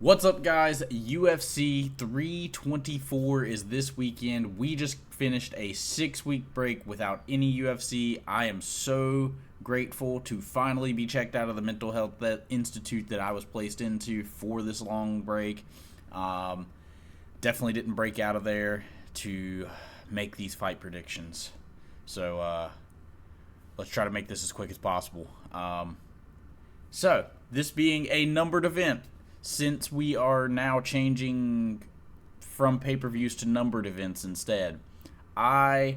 What's up, guys? UFC 324 is this weekend. We just finished a 6-week break without any UFC. I am so grateful to finally be checked out of the mental health institute that I was placed into for this long break. Definitely didn't break out of there to make these fight predictions. So let's try to make this as quick as possible. So this being a numbered event, since we are now changing from pay-per-views to numbered events instead, I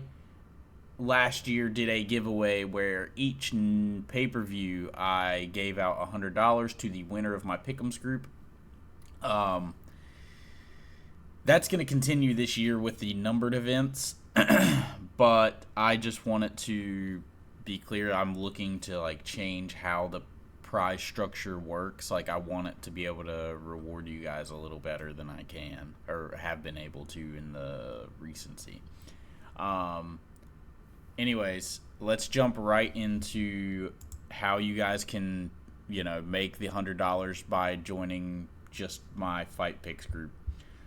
last year did a giveaway where each pay-per-view I gave out $100 to the winner of my Pick'ems group. That's going to continue this year with the numbered events, but I just want it to be clear I'm looking to change how the prize structure works. I want it to be able to reward you guys a little better than I can or have been able to in the recency. Anyways, let's jump right into how you guys can make the $100 by joining just my Fight Picks group.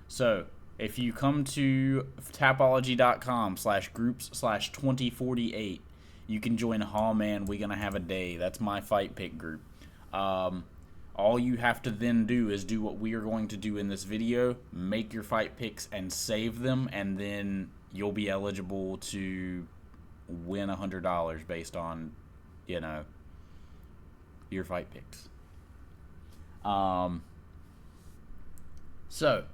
So if you come to tapology.com/groups/2048, you can join Haw Man We Gonna Have a Day. That's my Fight Pick group. All you have to then do is do what we are going to do in this video, make your fight picks and save them, and then you'll be eligible to win $100 based on, your fight picks. So,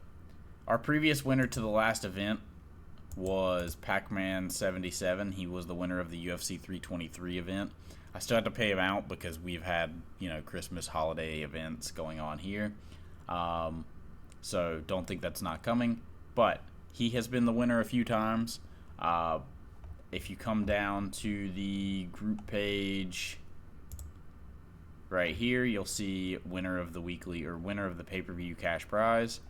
our previous winner to the last event was Pac-Man77. He was the winner of the UFC 323 event. I still have to pay him out because we've had, Christmas holiday events going on here. So don't think that's not coming. But he has been the winner a few times. If you come down to the group page right here, you'll see winner of the weekly or winner of the pay-per-view cash prize.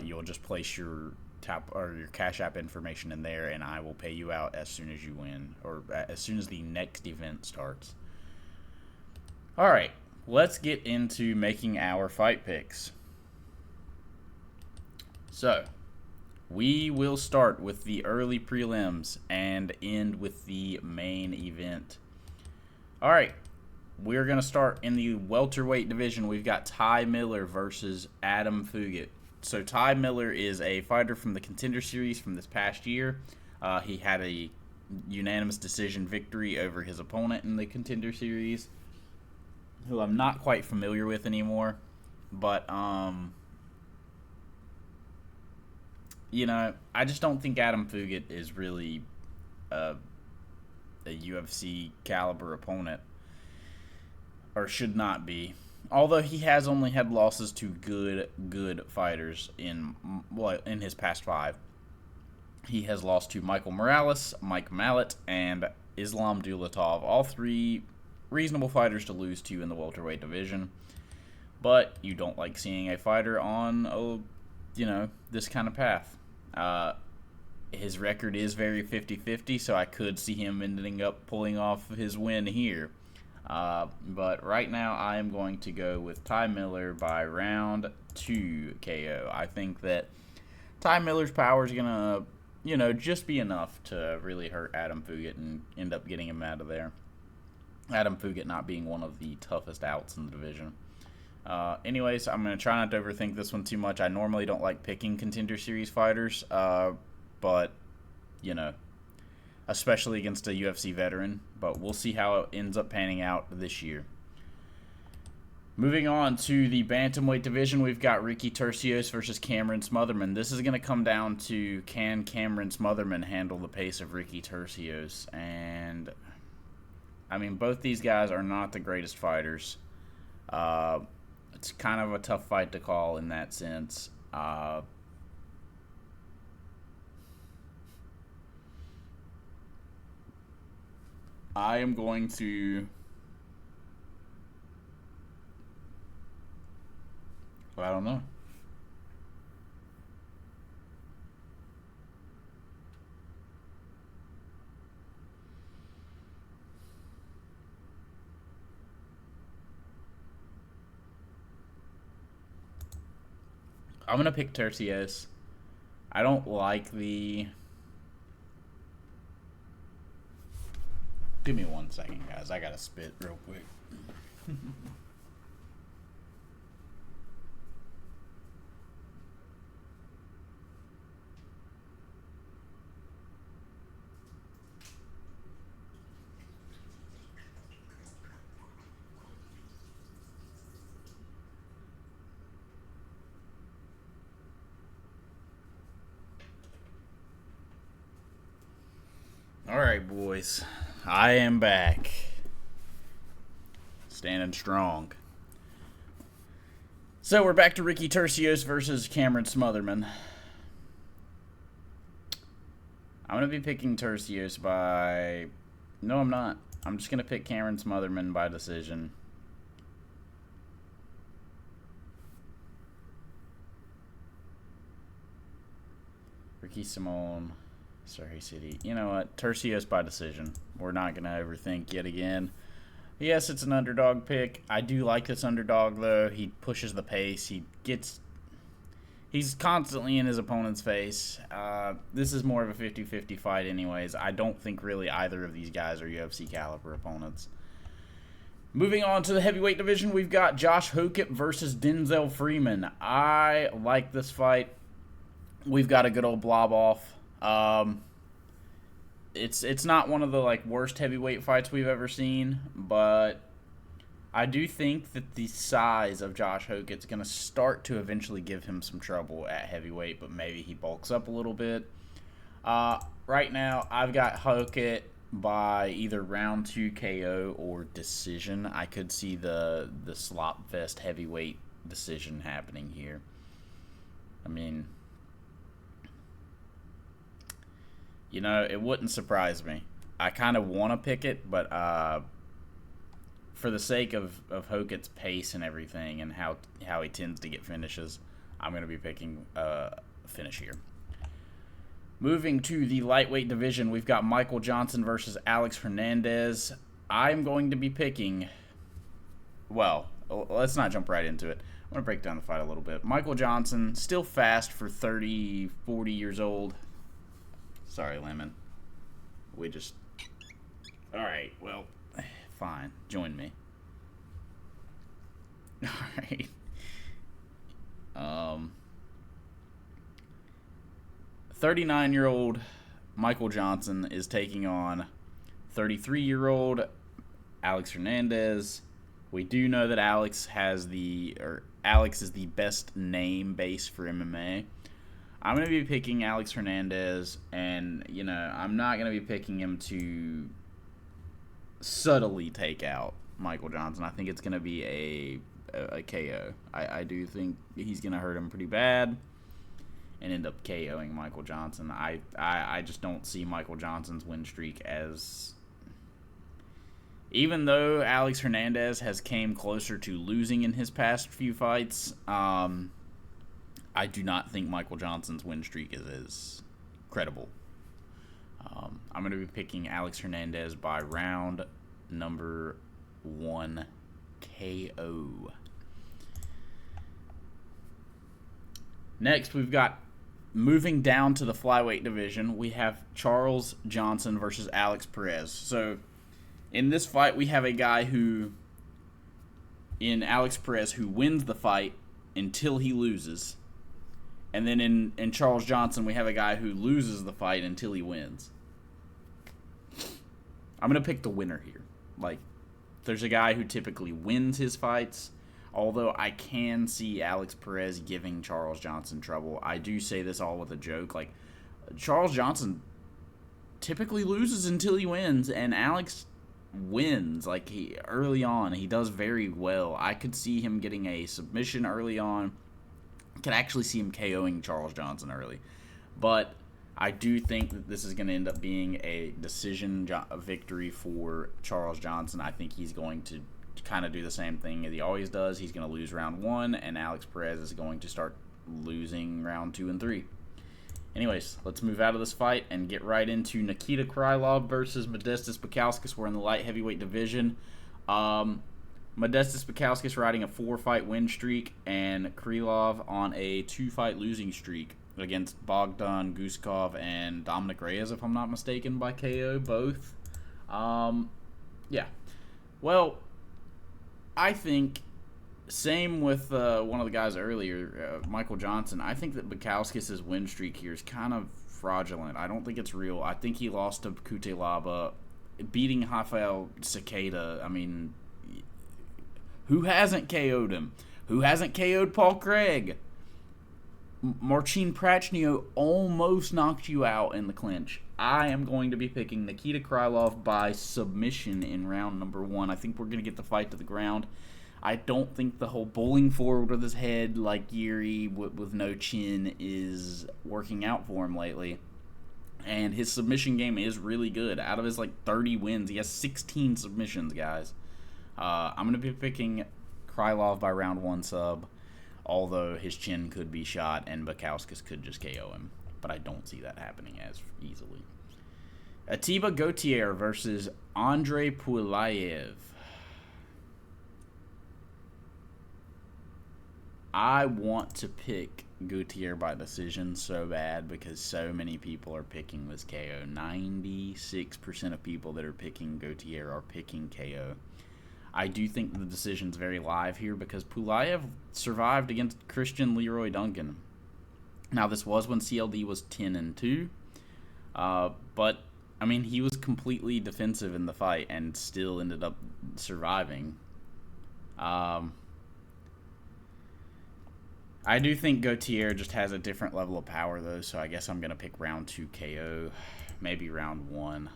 You'll just place your your Cash App information in there, and I will pay you out as soon as you win, or as soon as the next event starts. Alright, let's get into making our fight picks. So, we will start with the early prelims and end with the main event. Alright, we're going to start in the welterweight division. We've got Ty Miller versus Adam Fugit. So Ty Miller is a fighter from the Contender Series from this past year. He had a unanimous decision victory over his opponent in the Contender Series, who I'm not quite familiar with anymore. But, I just don't think Adam Fugit is really a UFC caliber opponent, or should not be. Although he has only had losses to good fighters in his past 5. He has lost to Michael Morales, Mike Mallet, and Islam Dulatov. All 3 reasonable fighters to lose to in the welterweight division. But you don't like seeing a fighter on, this kind of path. His record is very 50-50, so I could see him ending up pulling off his win here. But right now, I am going to go with Ty Miller by round 2 KO. I think that Ty Miller's power is going to, just be enough to really hurt Adam Fugit and end up getting him out of there. Adam Fugit not being one of the toughest outs in the division. Anyways, I'm going to try not to overthink this one too much. I normally don't like picking Contender Series fighters, but, especially against a UFC veteran, but we'll see how it ends up panning out this year. Moving on to the bantamweight division, we've got Ricky Turcios versus Cameron Smotherman. This is going to come down to, can Cameron Smotherman handle the pace of Ricky Turcios? And, both these guys are not the greatest fighters. It's kind of a tough fight to call in that sense. I am going to... I don't know. I'm going to pick Tercios. I don't like the... Give me 1 second, guys. I got to spit real quick. Alright, boys. I am back. Standing strong. So, we're back to Ricky Tercios versus Cameron Smotherman. I'm going to be picking Tercios by... No, I'm not. I'm just going to pick Cameron Smotherman by decision. Ricky Simone... Sorry, City. You know what? Tercios by decision. We're not going to overthink yet again. Yes, it's an underdog pick. I do like this underdog, though. He pushes the pace. He's constantly in his opponent's face. This is more of a 50-50 fight anyways. I don't think really either of these guys are UFC caliber opponents. Moving on to the heavyweight division, we've got Josh Hokett versus Denzel Freeman. I like this fight. We've got a good old blob off. It's not one of the worst heavyweight fights we've ever seen, but I do think that the size of Josh Hokett's going to start to eventually give him some trouble at heavyweight, but maybe he bulks up a little bit. Right now, I've got Hokett by either round 2 KO or decision. I could see the slop fest heavyweight decision happening here. I mean... You know, it wouldn't surprise me. I kind of want to pick it, but for the sake of Hokett's pace and everything and how he tends to get finishes, I'm going to be picking finish here. Moving to the lightweight division, we've got Michael Johnson versus Alex Hernandez. I'm going to be picking... Well, let's not jump right into it. I'm going to break down the fight a little bit. Michael Johnson, still fast for 30, 40 years old. Sorry, Lemon. We just... Alright, well, fine. Join me. Alright. 39-year-old Michael Johnson is taking on 33-year-old Alex Hernandez. We do know that Alex is the best name base for MMA. I'm going to be picking Alex Hernandez, and, you know, I'm not going to be picking him to subtly take out Michael Johnson. I think it's going to be a KO. I do think he's going to hurt him pretty bad and end up KOing Michael Johnson. I just don't see Michael Johnson's win streak as... Even though Alex Hernandez has came closer to losing in his past few fights, I do not think Michael Johnson's win streak is as credible. I'm going to be picking Alex Hernandez by round number 1 KO. Next, we've got, moving down to the flyweight division, we have Charles Johnson versus Alex Perez. So, in this fight, we have a guy in Alex Perez, who wins the fight until he loses. And then in Charles Johnson, we have a guy who loses the fight until he wins. I'm going to pick the winner here. There's a guy who typically wins his fights, although I can see Alex Perez giving Charles Johnson trouble. I do say this all with a joke. Charles Johnson typically loses until he wins, and Alex wins. Early on, he does very well. I could see him getting a submission early on. Could actually see him KOing Charles Johnson early. But I do think that this is going to end up being a decision victory for Charles Johnson. I think he's going to kind of do the same thing as he always does. He's going to lose round 1, and Alex Perez is going to start losing round 2 and 3. Anyways, let's move out of this fight and get right into Nikita Krylov versus Modestas Bukauskas. We're in the light heavyweight division. Modestas Bukauskas riding a 4-fight win streak, and Krylov on a 2-fight losing streak against Bogdan Guskov and Dominic Reyes, if I'm not mistaken, by KO, both. Yeah. Well, I think, same with one of the guys earlier, Michael Johnson, I think that Bukauskas' win streak here is kind of fraudulent. I don't think it's real. I think he lost to Kutelaba, beating Rafael Cicada. I mean, who hasn't KO'd him? Who hasn't KO'd Paul Craig? Marcin Prachnio almost knocked you out in the clinch. I am going to be picking Nikita Krylov by submission in round number 1. I think we're going to get the fight to the ground. I don't think the whole bowling forward with his head like Yuri with no chin is working out for him lately. And his submission game is really good. Out of his 30 wins, he has 16 submissions, guys. I'm going to be picking Krylov by round 1 sub, although his chin could be shot and Bukauskas could just KO him. But I don't see that happening as easily. Atiba Gauthier versus Andre Pulayev. I want to pick Gauthier by decision so bad because so many people are picking this KO. 96% of people that are picking Gauthier are picking KO. I do think the decision's very live here because Pulayev survived against Christian Leroy Duncan. Now, this was when CLD was 10-2, but, I mean, he was completely defensive in the fight and still ended up surviving. I do think Gauthier just has a different level of power, though, so I guess I'm going to pick round 2 KO, maybe round 1.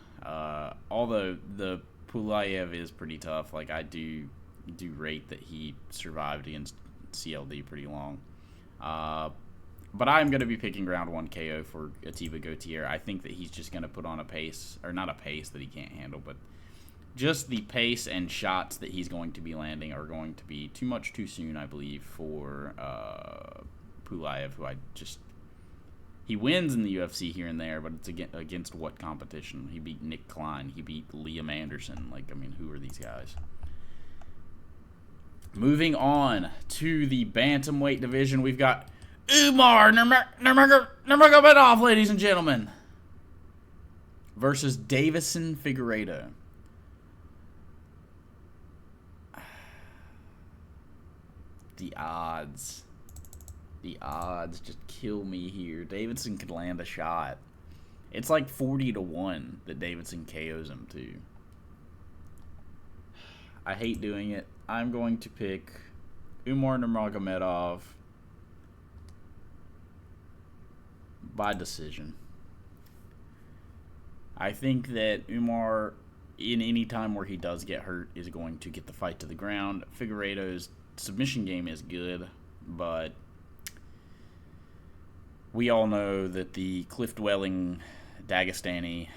Although the Pulayev is pretty tough. I do rate that he survived against CLD pretty long. But I'm going to be picking round 1 KO for Atiba Gauthier. I think that he's just going to put on a pace, or not a pace that he can't handle, but just the pace and shots that he's going to be landing are going to be too much too soon, I believe, for Pulayev, who he wins in the UFC here and there, but it's against what competition? He beat Nick Klein. He beat Liam Anderson. Who are these guys? Moving on to the bantamweight division, we've got Umar Nurmagomedov, ladies and gentlemen, versus Davison Figueiredo. The odds just kill me here. Davidson could land a shot. It's 40-1 that Davidson KOs him too. I hate doing it. I'm going to pick Umar Nurmagomedov by decision. I think that Umar, in any time where he does get hurt, is going to get the fight to the ground. Figueiredo's submission game is good, but we all know that the cliff-dwelling Dagestani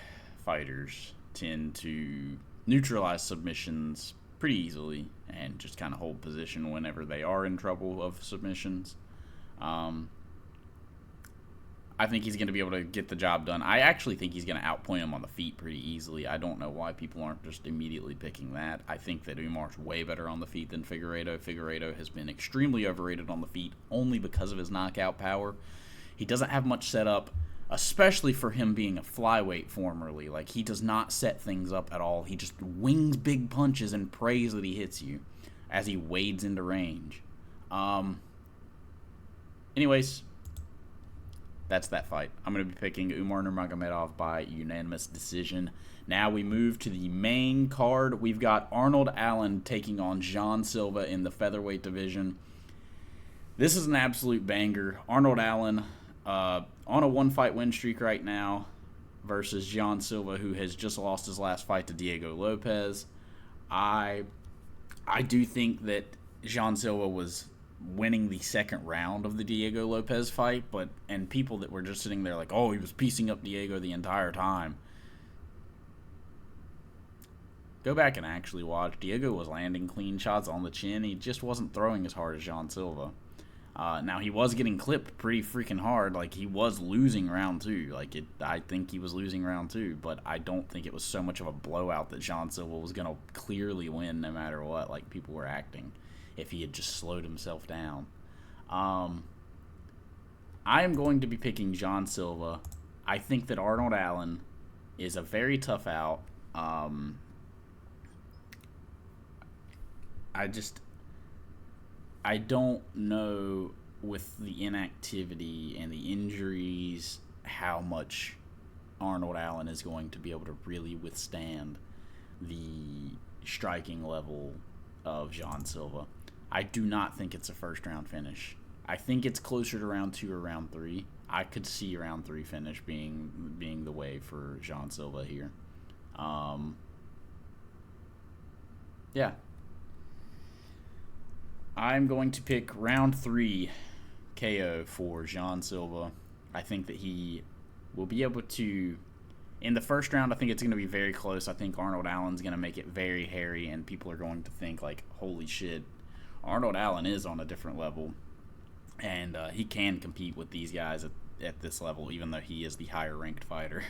fighters tend to neutralize submissions pretty easily and just kind of hold position whenever they are in trouble of submissions. I think he's going to be able to get the job done. I actually think he's going to outpoint him on the feet pretty easily. I don't know why people aren't just immediately picking that. I think that Umar's way better on the feet than Figueiredo. Figueiredo has been extremely overrated on the feet only because of his knockout power. He doesn't have much set up, especially for him being a flyweight formerly. He does not set things up at all. He just wings big punches and prays that he hits you as he wades into range. Anyways, that's that fight. I'm going to be picking Umar Nurmagomedov by unanimous decision. Now we move to the main card. We've got Arnold Allen taking on Jean Silva in the featherweight division. This is an absolute banger. Arnold Allen on a 1-fight win streak right now versus Jean Silva, who has just lost his last fight to Diego Lopez. I do think that Jean Silva was winning the second round of the Diego Lopez fight, and people that were just sitting there oh, he was piecing up Diego the entire time. Go back and actually watch. Diego was landing clean shots on the chin. He just wasn't throwing as hard as Jean Silva. Now, he was getting clipped pretty freaking hard. Like, he was losing round 2. I think he was losing round 2, but I don't think it was so much of a blowout that Jean Silva was going to clearly win no matter what, like people were acting, if he had just slowed himself down. I am going to be picking Jean Silva. I think that Arnold Allen is a very tough out. I don't know with the inactivity and the injuries how much Arnold Allen is going to be able to really withstand the striking level of Jean Silva. I do not think it's a first round finish. I think it's closer to round 2 or round 3. I could see round 3 finish being the way for Jean Silva here. Yeah. I'm going to pick round 3 KO for Jean Silva. I think that he will be able to... In the first round, I think it's going to be very close. I think Arnold Allen's going to make it very hairy, and people are going to think, like, holy shit, Arnold Allen is on a different level, and he can compete with these guys at this level, even though he is the higher-ranked fighter.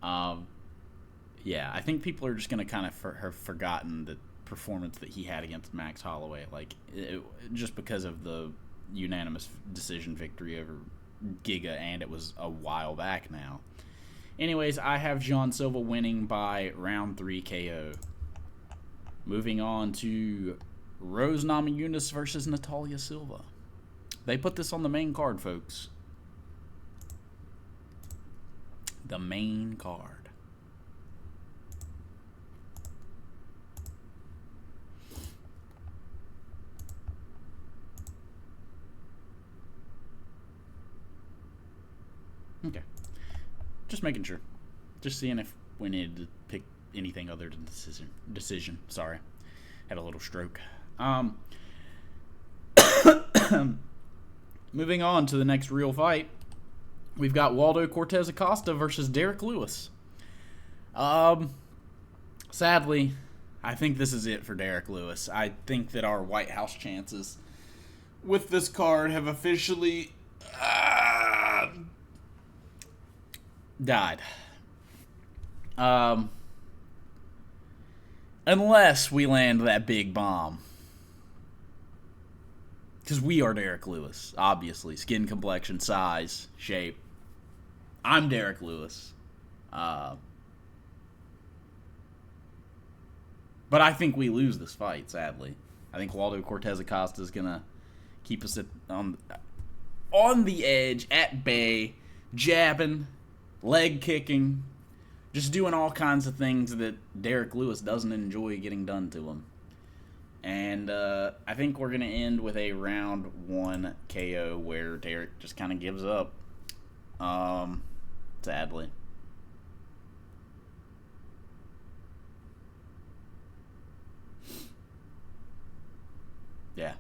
Yeah, I think people are just going to kind of have forgotten the performance that he had against Max Holloway, just because of the unanimous decision victory over Giga, and it was a while back now. Anyways, I have Jean Silva winning by round 3 KO. Moving on to Rose Namajunas versus Natalia Silva. They put this on the main card, folks. The main card. Okay. Just making sure. Just seeing if we needed to pick anything other than decision. Sorry. Had a little stroke. Moving on to the next real fight. We've got Waldo Cortes-Acosta versus Derek Lewis. Sadly, I think this is it for Derek Lewis. I think that our White House chances with this card have officially died. Unless we land that big bomb. Because we are Derek Lewis, obviously. Skin complexion, size, shape. I'm Derek Lewis. But I think we lose this fight, sadly. I think Waldo Cortes-Acosta is going to keep us on the edge, at bay, jabbing, leg kicking, just doing all kinds of things that Derek Lewis doesn't enjoy getting done to him. And I think we're going to end with a round 1 KO where Derek just kind of gives up. Sadly. Yeah.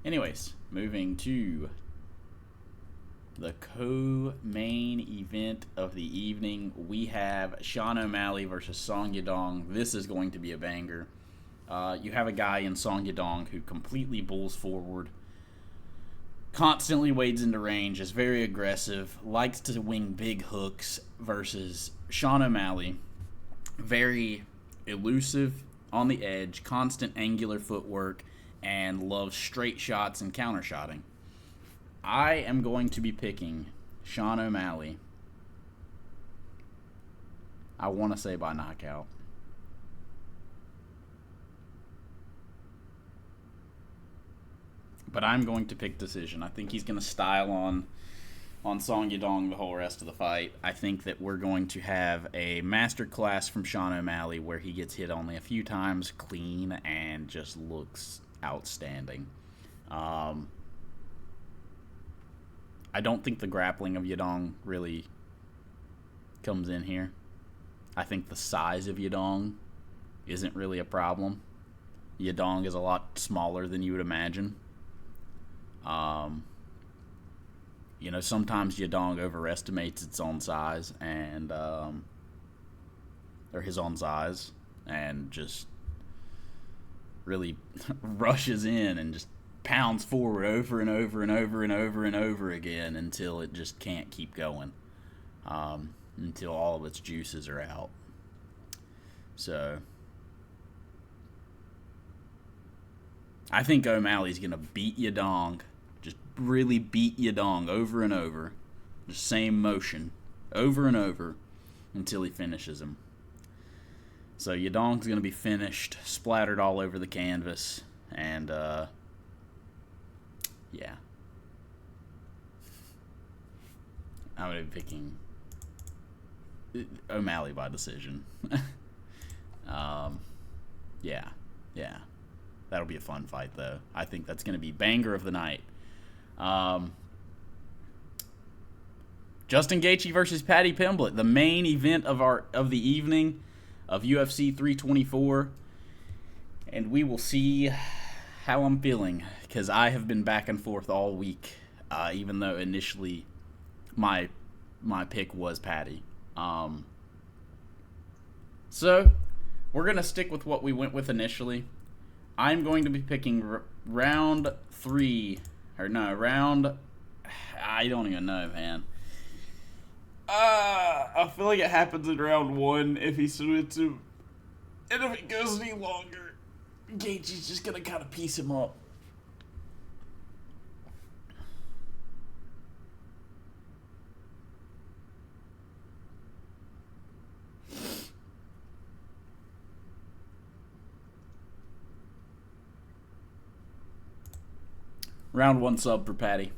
Anyways, moving to the co-main event of the evening, we have Sean O'Malley versus Song Yadong. This is going to be a banger. You have a guy in Song Yadong who completely bulls forward, constantly wades into range, is very aggressive, likes to wing big hooks, versus Sean O'Malley, very elusive, on the edge, constant angular footwork, and loves straight shots and countershotting. I am going to be picking Sean O'Malley. I want to say by knockout. But I'm going to pick decision. I think he's going to style on Song Yadong the whole rest of the fight. I think that we're going to have a masterclass from Sean O'Malley where he gets hit only a few times clean and just looks outstanding. I don't think the grappling of Yadong really comes in here. I think the size of Yadong isn't really a problem. Yadong is a lot smaller than you would imagine. Sometimes Yadong overestimates its own size and or his own size and just really rushes in and just pounds forward over and over and over and over and over again until it just can't keep going, until all of its juices are out. So I think O'Malley's going to beat you dong. Just really beat you dong over and over. The same motion over and over until he finishes him. So Yadong's going to be finished, splattered all over the canvas, and yeah. I'm going to be picking O'Malley by decision. Yeah. That'll be a fun fight, though. I think that's going to be banger of the night. Justin Gaethje versus Paddy Pimblett, the main event of the evening of UFC 324, and we will see how I'm feeling, because I have been back and forth all week, even though initially my pick was Paddy. So we're going to stick with what we went with initially. I'm going to be picking round 3, or no, I don't even know, man. I feel like it happens in round 1 if he switches him. And if it goes any longer, Gaethje's just going to kind of piece him up. Round 1 sub for Paddy.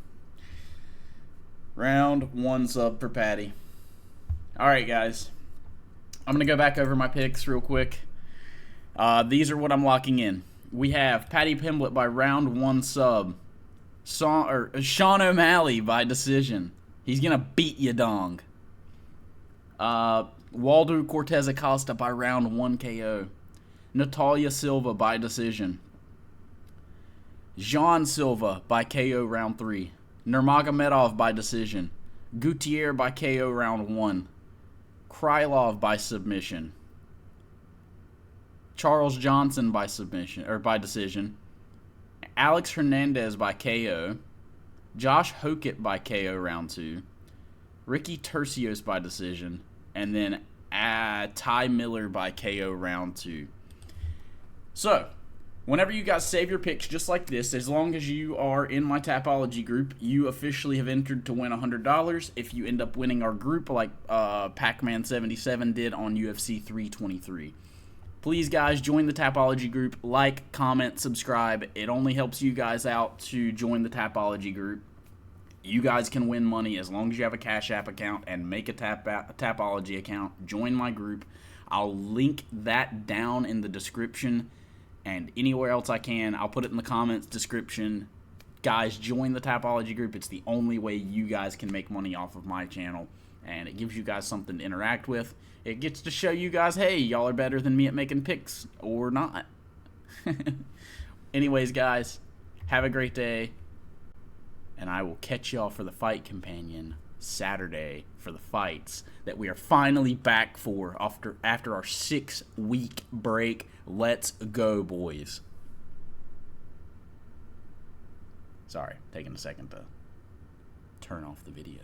Round 1 sub for Paddy. Alright, guys. I'm going to go back over my picks real quick. These are what I'm locking in. We have Paddy Pimblett by round 1 sub. Sean O'Malley by decision. He's going to beat you dong. Waldo Cortes-Acosta by round 1 KO. Natalia Silva by decision. Jean Silva by KO round 3. Nurmagomedov by decision. Gutierrez by KO round 1. Krylov by submission. Charles Johnson by decision. Alex Hernandez by KO. Josh Hokett by KO round 2. Ricky Tercios by decision. And then Ty Miller by KO round 2. So, whenever you guys save your picks just like this, as long as you are in my Tapology group, you officially have entered to win $100 if you end up winning our group like Pac-Man77 did on UFC 323. Please, guys, join the Tapology group. Like, comment, subscribe. It only helps you guys out to join the Tapology group. You guys can win money as long as you have a CashApp account and make a Tapology account. Join my group. I'll link that down in the description. And anywhere else I can, I'll put it in the comments, description. Guys, join the Tapology group. It's the only way you guys can make money off of my channel. And it gives you guys something to interact with. It gets to show you guys, hey, y'all are better than me at making picks. Or not. Anyways, guys, have a great day. And I will catch y'all for the Fight Companion Saturday for the fights that we are finally back for after our 6-week break. Let's go, boys. Sorry, taking a second to turn off the video.